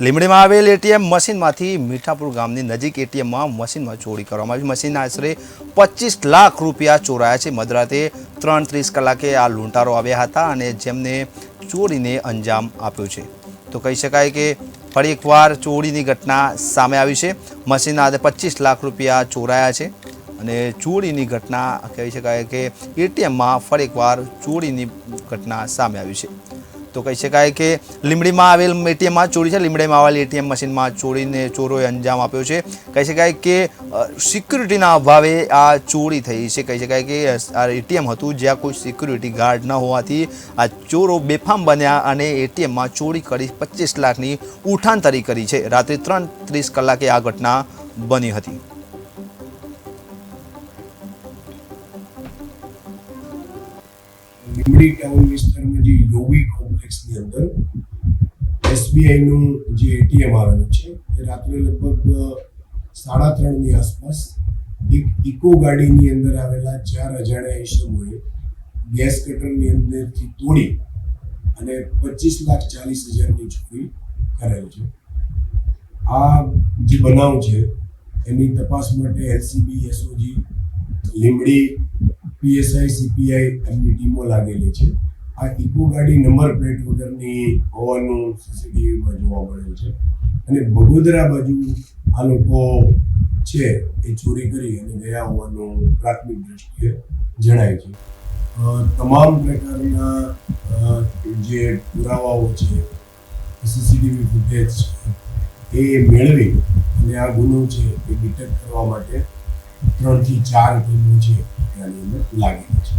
લીંબડીમાં આવેલ એટીએમ મશીનમાંથી મીઠાપુર ગામની નજીક એટીએમમાં મશીનમાં ચોરી કરવામાં આવી. મશીનના આશરે 25 લાખ રૂપિયા ચોરાયા છે. મધરાતે 3:30 કલાકે આ લૂંટારો આવ્યા હતા અને જેમને ચોરીને અંજામ આપ્યો છે. તો કહી શકાય કે ફરી એકવાર ચોરીની ઘટના સામે આવી છે. મશીનના 25 લાખ રૂપિયા ચોરાયા છે અને ચોરીની ઘટના કહી શકાય કે એટીએમમાં ફરી એકવાર ચોરીની ઘટના સામે આવી છે. તો કહી શકાય કે લીંબડીમાં આવેલ એટીએમમાં ચોરી છે. લીંબડીમાં આવેલ એટીએમ મશીનમાં ચોરીને ચોરોએ અંજામ આપ્યો છે. કહી શકાય કે સિક્યુરિટીના અભાવે આ ચોરી થઈ છે. કહી શકાય કે આ એટીએમ હતું જ્યાં કોઈ સિક્યુરિટી ગાર્ડ ન હોવાથી આ ચોરો બેફામ બન્યા અને એટીએમમાં ચોરી કરી 25 લાખની ઉઠાંતરી કરી છે. રાત્રે 3:30 કલાકે આ ઘટના બની હતી. લીંબડી ટાઉન વિસ્તારમાં જે યોગી કોમ્પ્લેક્સની અંદર એસબીઆઈનું જે એટીએમ આવેલું છે એ રાત્રે લગભગ 3:30ની આસપાસ એક ઇકો ગાડીની અંદર આવેલા 4 અજાણ્યા ઈસમોએ ગેસ કટરની અંદરથી તોડી અને 25,40,000ની ચોરી કરેલ છે. આ જે બનાવ છે એની તપાસ માટે LCB, SOG, Limbdi PSI, CPI એમની ટીમો લાગેલી છે. આ ઇકો ગાડી નંબર પ્લેટ વગરની હોવાનું સીસીટીવીમાં જોવા મળેલ છે અને બગોદરા બાજુ આ લોકો છે એ ચોરી કરી અને ગયા હોવાનું પ્રાથમિક દ્રષ્ટિએ જણાય છે. તમામ પ્રકારના જે પુરાવાઓ છે, સીસીટીવી ફૂટેજ છે એ મેળવી અને આ ગુનો છે એ ડિટેક્ટ કરવા માટે 3 થી 4 ટીમો છે ત્યાંની અંદર લાગેલી છે.